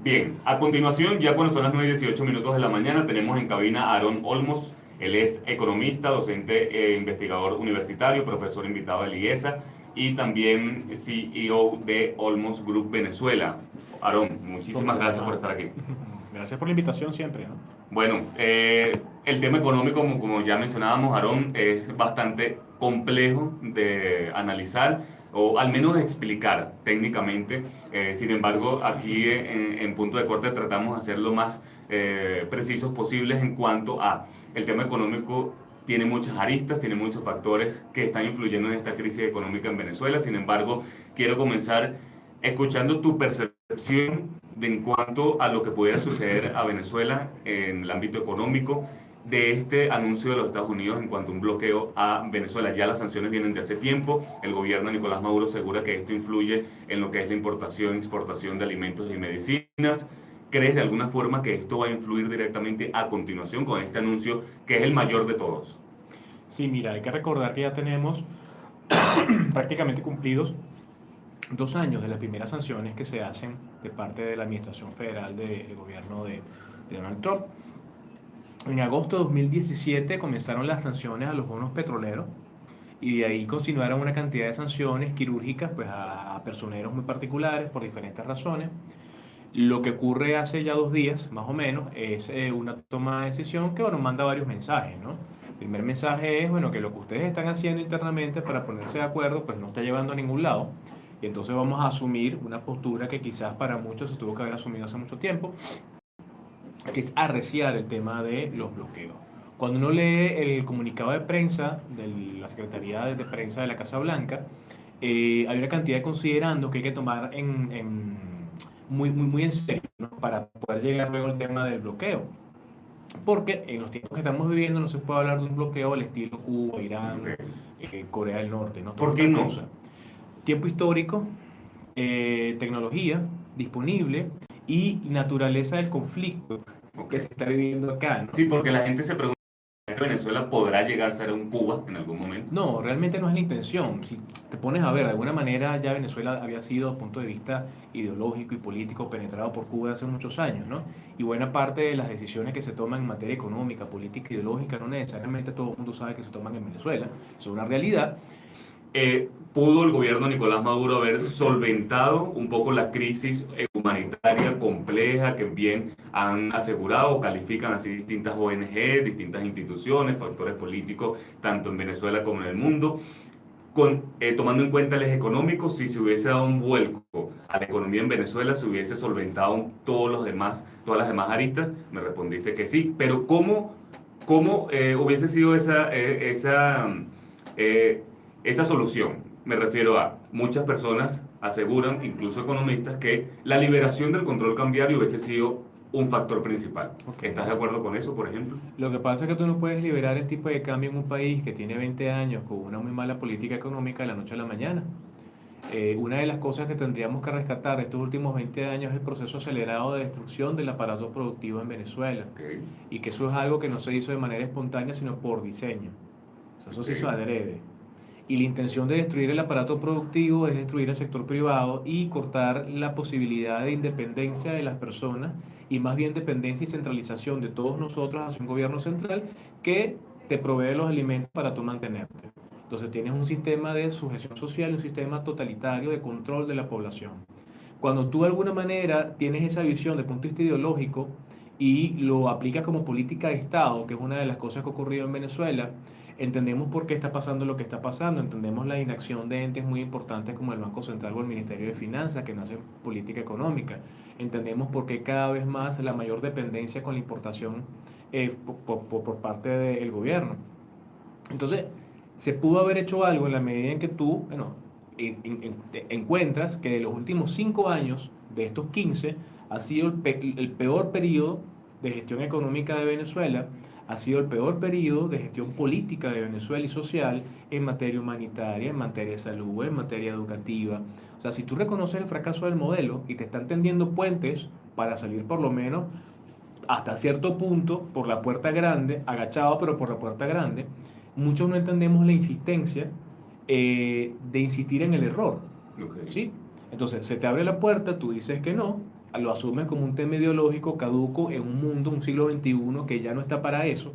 Bien, a continuación, ya cuando son las 9:18 de la mañana, tenemos en cabina a Aarón Olmos. Él es economista, docente e investigador universitario, profesor invitado de la IESA y también CEO de Olmos Group Venezuela. Aarón, ¿Cómo muchísimas te gracias llamas? por estar aquí. Gracias por la invitación siempre, ¿no? Bueno, el tema económico, como ya mencionábamos, Aarón, es bastante complejo de analizar o al menos de explicar técnicamente. Sin embargo, aquí en Punto de Corte tratamos de hacer lo más precisos posibles en cuanto a el tema económico. Tiene muchas aristas, tiene muchos factores que están influyendo en esta crisis económica en Venezuela. Sin embargo, quiero comenzar escuchando tu percepción en cuanto a lo que pudiera suceder a Venezuela en el ámbito económico de este anuncio de los Estados Unidos en cuanto a un bloqueo a Venezuela. Ya las sanciones vienen de hace tiempo, el gobierno de Nicolás Maduro asegura que esto influye en lo que es la importación y exportación de alimentos y medicinas. ¿Crees de alguna forma que esto va a influir directamente a continuación con este anuncio que es el mayor de todos? Sí, mira, hay que recordar que ya tenemos prácticamente cumplidos 2 años de las primeras sanciones que se hacen de parte de la Administración Federal del gobierno de Donald Trump. En agosto de 2017 comenzaron las sanciones a los bonos petroleros y de ahí continuaron una cantidad de sanciones quirúrgicas pues, a personeros muy particulares por diferentes razones. Lo que ocurre hace ya 2 días, más o menos, es una toma de decisión que, bueno, manda varios mensajes, ¿no? El primer mensaje es, bueno, que lo que ustedes están haciendo internamente para ponerse de acuerdo, pues no está llevando a ningún lado. Y entonces vamos a asumir una postura que quizás para muchos se tuvo que haber asumido hace mucho tiempo, que es arreciar el tema de los bloqueos. Cuando uno lee el comunicado de prensa de la Secretaría de Prensa de la Casa Blanca, hay una cantidad de considerandos que hay que tomar muy en serio, ¿no? Para poder llegar luego al tema del bloqueo. Porque en los tiempos que estamos viviendo no se puede hablar de un bloqueo al estilo Cuba, Irán, Okay. Corea del Norte, ¿no? Todo es ¿Por qué otra no? cosa. Tiempo histórico, tecnología disponible y naturaleza del conflicto que Okay. se está viviendo acá, ¿no? Sí, porque la gente se pregunta que Venezuela podrá llegar a ser un Cuba en algún momento. No, realmente no es la intención. Si te pones a ver, de alguna manera ya Venezuela había sido, desde el punto de vista ideológico y político, penetrado por Cuba hace muchos años, ¿no? Y buena parte de las decisiones que se toman en materia económica, política, ideológica, no necesariamente todo el mundo sabe que se toman en Venezuela. Es una realidad. ¿Pudo el gobierno de Nicolás Maduro haber solventado un poco la crisis humanitaria compleja que bien han asegurado o califican así distintas ONG, distintas instituciones, factores políticos, tanto en Venezuela como en el mundo? Tomando en cuenta el eje económico, si se hubiese dado un vuelco a la economía en Venezuela, se hubiese solventado todas las demás aristas. Me respondiste que sí, pero ¿cómo hubiese sido eh, esa solución? Me refiero a muchas personas aseguran, incluso economistas, que la liberación del control cambiario hubiese sido un factor principal. Ok. ¿Estás de acuerdo con eso, por ejemplo? Lo que pasa es que tú no puedes liberar el tipo de cambio en un país que tiene 20 años con una muy mala política económica de la noche a la mañana. Una de las cosas que tendríamos que rescatar de estos últimos 20 años es el proceso acelerado de destrucción del aparato productivo en Venezuela. Okay, Y que eso es algo que no se hizo de manera espontánea, sino por diseño. O sea, eso se hizo okay. adrede. Y la intención de destruir el aparato productivo es destruir el sector privado y cortar la posibilidad de independencia de las personas y más bien dependencia y centralización de todos nosotros hacia un gobierno central que te provee los alimentos para tú mantenerte. Entonces tienes un sistema de sujeción social, un sistema totalitario de control de la población. Cuando tú de alguna manera tienes esa visión de punto de vista ideológico y lo aplicas como política de Estado, que es una de las cosas que ha ocurrido en Venezuela, entendemos por qué está pasando lo que está pasando, entendemos la inacción de entes muy importantes como el Banco Central o el Ministerio de Finanzas que no hacen política económica, entendemos por qué cada vez más la mayor dependencia con la importación por parte del gobierno. Entonces, se pudo haber hecho algo en la medida en que tú, bueno, encuentras que de los últimos 5 años, de estos 15 ha sido el peor periodo de gestión económica de Venezuela, ha sido el peor periodo de gestión política de Venezuela y social en materia humanitaria, en materia de salud, en materia educativa. O sea, si tú reconoces el fracaso del modelo y te están tendiendo puentes para salir por lo menos hasta cierto punto por la puerta grande, agachado pero por la puerta grande, muchos no entendemos la insistencia de insistir en el error, Okay. ¿sí? Entonces, se te abre la puerta, tú dices que no, lo asumes como un tema ideológico caduco en un mundo, un siglo XXI que ya no está para eso,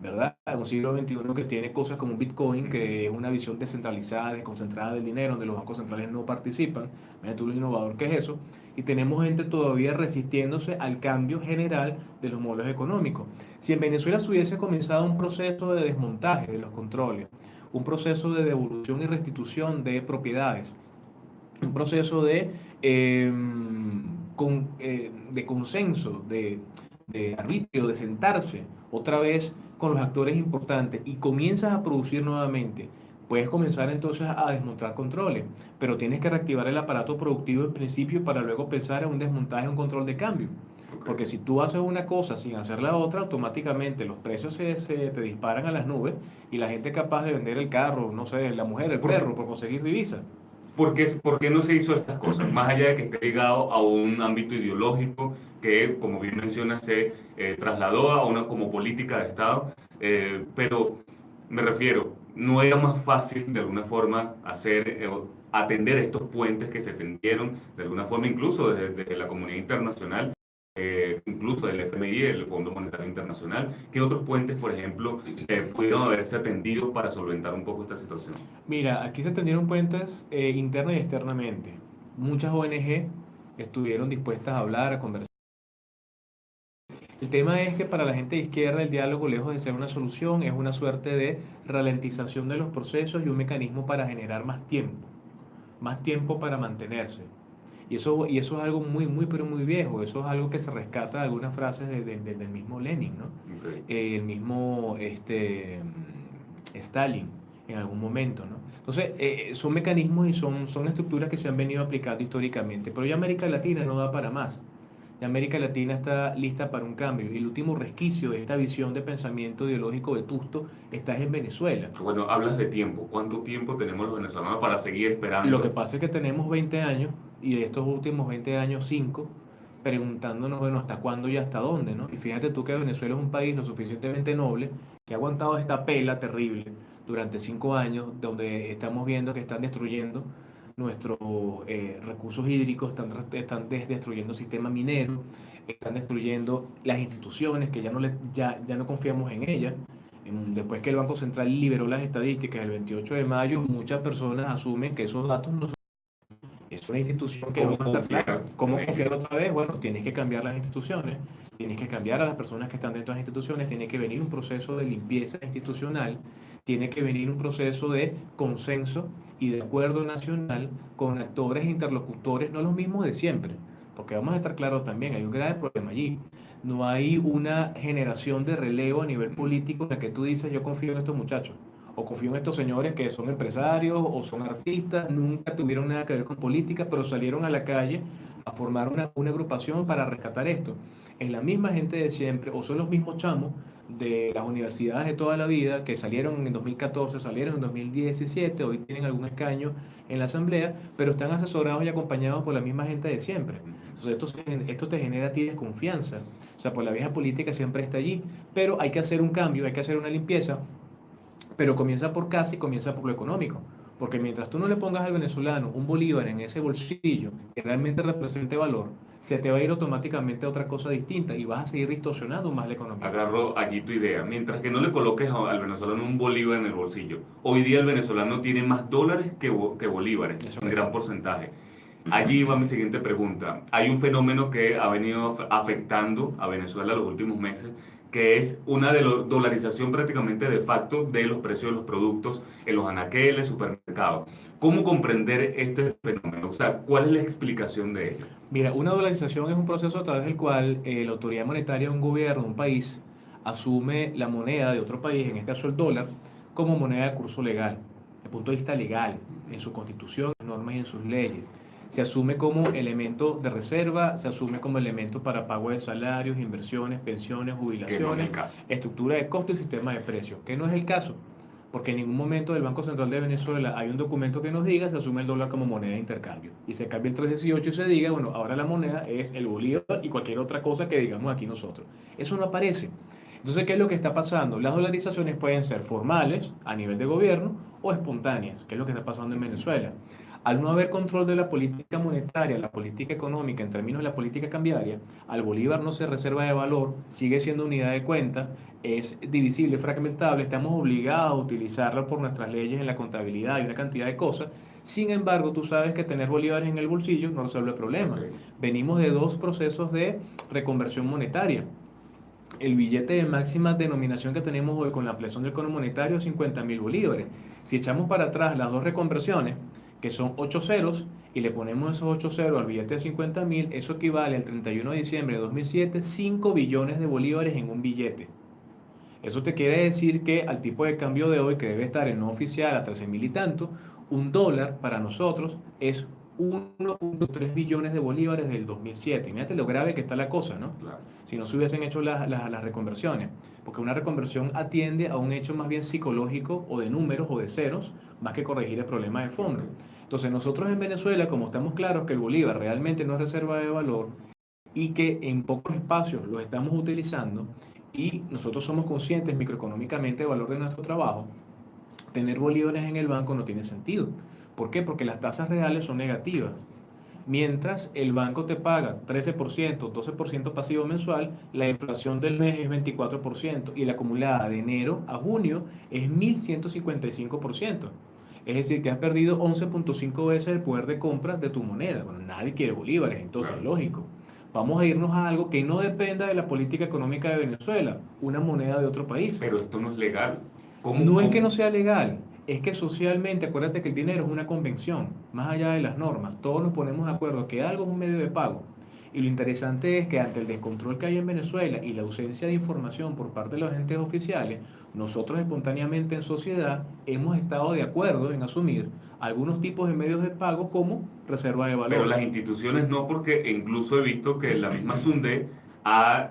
¿verdad? Un siglo XXI que tiene cosas como un Bitcoin, que es una visión descentralizada, desconcentrada del dinero, donde los bancos centrales no participan. Mira tú lo innovador que es eso. Y tenemos gente todavía resistiéndose al cambio general de los modelos económicos. Si en Venezuela se hubiese comenzado un proceso de desmontaje de los controles, un proceso de devolución y restitución de propiedades, un proceso de consenso, de arbitrio, de sentarse otra vez con los actores importantes y comienzas a producir nuevamente, puedes comenzar entonces a desmontar controles, pero tienes que reactivar el aparato productivo en principio para luego pensar en un desmontaje, un control de cambio. Porque si tú haces una cosa sin hacer la otra, automáticamente los precios se te disparan a las nubes y la gente es capaz de vender el carro, no sé, la mujer, el perro, por conseguir divisas. Por qué no se hizo estas cosas? Más allá de que esté ligado a un ámbito ideológico que, como bien menciona, se trasladó a una como política de Estado, pero me refiero, no era más fácil de alguna forma atender estos puentes que se tendieron de alguna forma, incluso desde la comunidad internacional, incluso del FMI, el Fondo Monetario Internacional, que otros puentes, por ejemplo, pudieron haberse atendido para solventar un poco esta situación. Mira, aquí se tendieron puentes interna y externamente. Muchas ONG estuvieron dispuestas a hablar, a conversar. El tema es que para la gente de izquierda el diálogo, lejos de ser una solución, es una suerte de ralentización de los procesos y un mecanismo para generar más tiempo para mantenerse. Y eso es algo muy, muy, pero muy viejo. Eso es algo que se rescata de algunas frases del mismo Lenin, ¿no? Okay. El mismo Stalin en algún momento, ¿no? Entonces, son mecanismos y son estructuras que se han venido aplicando históricamente, pero ya América Latina no da para más. Ya América Latina está lista para un cambio y el último resquicio de esta visión de pensamiento ideológico vetusto está en Venezuela. Bueno, hablas de tiempo. ¿Cuánto tiempo tenemos los venezolanos para seguir Lo que esperando? pasa es que tenemos 20 años y de estos últimos 20 años 5 preguntándonos, bueno, ¿hasta cuándo y hasta dónde, no? Y fíjate tú que Venezuela es un país lo suficientemente noble que ha aguantado esta pela terrible durante 5 años, donde estamos viendo que están destruyendo nuestros recursos hídricos, están destruyendo sistema minero, están destruyendo las instituciones que ya no confiamos en ellas. Después que el Banco Central liberó las estadísticas el 28 de mayo, muchas personas asumen que esos datos no son. Es una institución que ¿Cómo va a estar confiar flaca. ¿Cómo en confiar ellos? otra vez? Bueno, tienes que cambiar las instituciones, tienes que cambiar a las personas que están dentro de las instituciones, tiene que venir un proceso de limpieza institucional, tiene que venir un proceso de consenso y de acuerdo nacional con actores e interlocutores, no los mismos de siempre, porque vamos a estar claros también, hay un grave problema allí. No hay una generación de relevo a nivel político en la que tú dices, yo confío en estos muchachos o confío en estos señores que son empresarios o son artistas, nunca tuvieron nada que ver con política, pero salieron a la calle a formar una agrupación para rescatar esto. Es la misma gente de siempre, o son los mismos chamos de las universidades de toda la vida que salieron en 2014, salieron en 2017, hoy tienen algún escaño en la asamblea, pero están asesorados y acompañados por la misma gente de siempre. Entonces esto te genera a ti desconfianza. O sea, pues la vieja política siempre está allí, pero hay que hacer un cambio, hay que hacer una limpieza, pero comienza por casa y comienza por lo económico. Porque mientras tú no le pongas al venezolano un bolívar en ese bolsillo que realmente represente valor, se te va a ir automáticamente a otra cosa distinta y vas a seguir distorsionando más la economía. Agarro allí tu idea. Mientras que no le coloques al venezolano un bolívar en el bolsillo. Hoy día el venezolano tiene más dólares que bolívares, Eso en es. gran porcentaje. Allí va mi siguiente pregunta. Hay un fenómeno que ha venido afectando a Venezuela los últimos meses, que es una dolarización prácticamente de facto de los precios de los productos en los anaqueles, supermercados. ¿Cómo comprender este fenómeno? O sea, ¿cuál es la explicación de ello? Mira, una dolarización es un proceso a través del cual la autoridad monetaria de un gobierno, de un país, asume la moneda de otro país, en este caso el dólar, como moneda de curso legal, desde el punto de vista legal, en su constitución, en sus normas y en sus leyes. Se asume como elemento de reserva, se asume como elemento para pago de salarios, inversiones, pensiones, Que no es jubilaciones, el caso. estructura de costo y sistema de precios, que no es el caso, porque en ningún momento del Banco Central de Venezuela hay un documento que nos diga se asume el dólar como moneda de intercambio y se cambia el 318 y se diga, bueno, ahora la moneda es el bolívar y cualquier otra cosa que digamos aquí nosotros. Eso no aparece. Entonces, ¿qué es lo que está pasando? Las dolarizaciones pueden ser formales a nivel de gobierno o espontáneas, que es lo que está pasando en Venezuela. Al no haber control de la política monetaria, la política económica, en términos de la política cambiaria, al bolívar no se reserva de valor, sigue siendo unidad de cuenta, es divisible, fragmentable, estamos obligados a utilizarla por nuestras leyes en la contabilidad y una cantidad de cosas. Sin embargo, tú sabes que tener bolívares en el bolsillo no resuelve el problema. Ok. Venimos de dos procesos de reconversión monetaria. El billete de máxima denominación que tenemos hoy con la ampliación del cono monetario es 50.000 bolívares. Si echamos para atrás las dos reconversiones, que son 8 ceros, y le ponemos esos 8 ceros al billete de 50.000, eso equivale al 31 de diciembre de 2007, 5 billones de bolívares en un billete. Eso te quiere decir que al tipo de cambio de hoy, que debe estar en no oficial a 13.000 y tanto, un dólar para nosotros es 1.3 billones de bolívares del 2007. Imagínate lo grave que está la cosa, ¿no? Claro. Si no se hubiesen hecho las reconversiones. Porque una reconversión atiende a un hecho más bien psicológico o de números o de ceros, más que corregir el problema de fondo. Entonces nosotros en Venezuela, como estamos claros que el bolívar realmente no es reserva de valor y que en pocos espacios lo estamos utilizando y nosotros somos conscientes microeconómicamente del valor de nuestro trabajo, tener bolívares en el banco no tiene sentido. ¿Por qué? Porque las tasas reales son negativas. Mientras el banco te paga 13%, 12% pasivo mensual, la inflación del mes es 24% y la acumulada de enero a junio es 1.155%. Es decir, que has perdido 11.5 veces el poder de compra de tu moneda. Bueno, nadie quiere bolívares, entonces, Claro. lógico. Vamos a irnos a algo que no dependa de la política económica de Venezuela, una moneda de otro país. Pero esto no es legal. No es que no sea legal, es que socialmente, acuérdate que el dinero es una convención, más allá de las normas, todos nos ponemos de acuerdo que algo es un medio de pago. Y lo interesante es que ante el descontrol que hay en Venezuela y la ausencia de información por parte de los entes oficiales, nosotros espontáneamente en sociedad hemos estado de acuerdo en asumir algunos tipos de medios de pago como reserva de Pero valor. las instituciones no, porque incluso he visto que la misma Sunde ha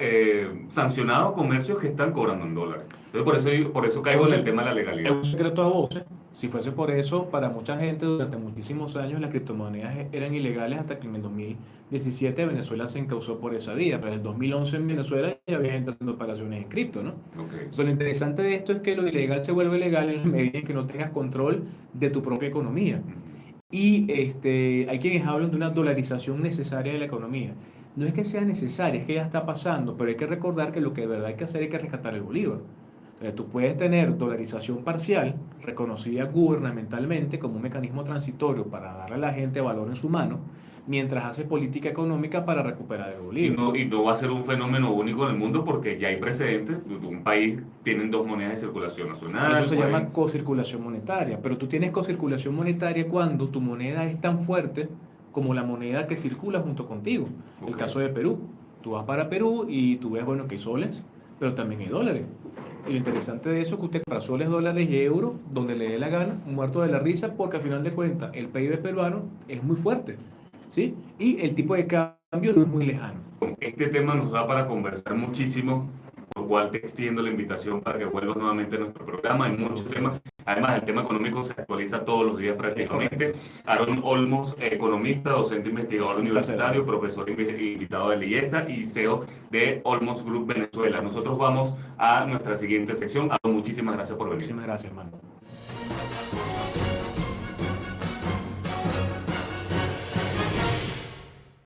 sancionado comercios que están cobrando en dólares. Entonces, por eso caigo en el tema de la Es legalidad. un secreto a voces. Si fuese por eso, para mucha gente durante muchísimos años las criptomonedas eran ilegales hasta que en el 2017 Venezuela se encauzó por esa vía. Pero en el 2011 en Venezuela ya había gente haciendo operaciones en cripto, ¿no? Ok. Entonces, lo interesante de esto es que lo ilegal se vuelve legal en la medida en que no tengas control de tu propia economía. Y hay quienes hablan de una dolarización necesaria de la economía. No es que sea necesaria, es que ya está pasando, pero hay que recordar que lo que de verdad hay que hacer es que rescatar el bolívar. Entonces, tú puedes tener dolarización parcial, reconocida gubernamentalmente como un mecanismo transitorio para darle a la gente valor en su mano, mientras hace política económica para recuperar el bolívar. Y no va a ser un fenómeno único en el mundo porque ya hay precedentes. Un país tienen dos monedas de circulación nacional. Eso se pueden- llama cocirculación monetaria, pero tú tienes cocirculación monetaria cuando tu moneda es tan fuerte como la moneda que circula junto contigo. El Ok. caso de Perú. Tú vas para Perú y tú ves, bueno, que hay soles, pero también hay dólares. Y lo interesante de eso es que usted para soles, dólares y euros, donde le dé la gana, muerto de la risa, porque al final de cuentas el PIB peruano es muy fuerte, ¿sí? Y el tipo de cambio no es muy lejano. Este tema nos da para conversar muchísimo, por lo cual te extiendo la invitación para que vuelvas nuevamente a nuestro programa. Hay muchos temas. Además, el tema económico se actualiza todos los días prácticamente. Aaron Olmos, economista, docente investigador universitario, profesor invitado de la IESA y CEO de Olmos Group Venezuela. Nosotros vamos a nuestra siguiente sección. Aaron, muchísimas gracias por venir. Muchísimas gracias, hermano.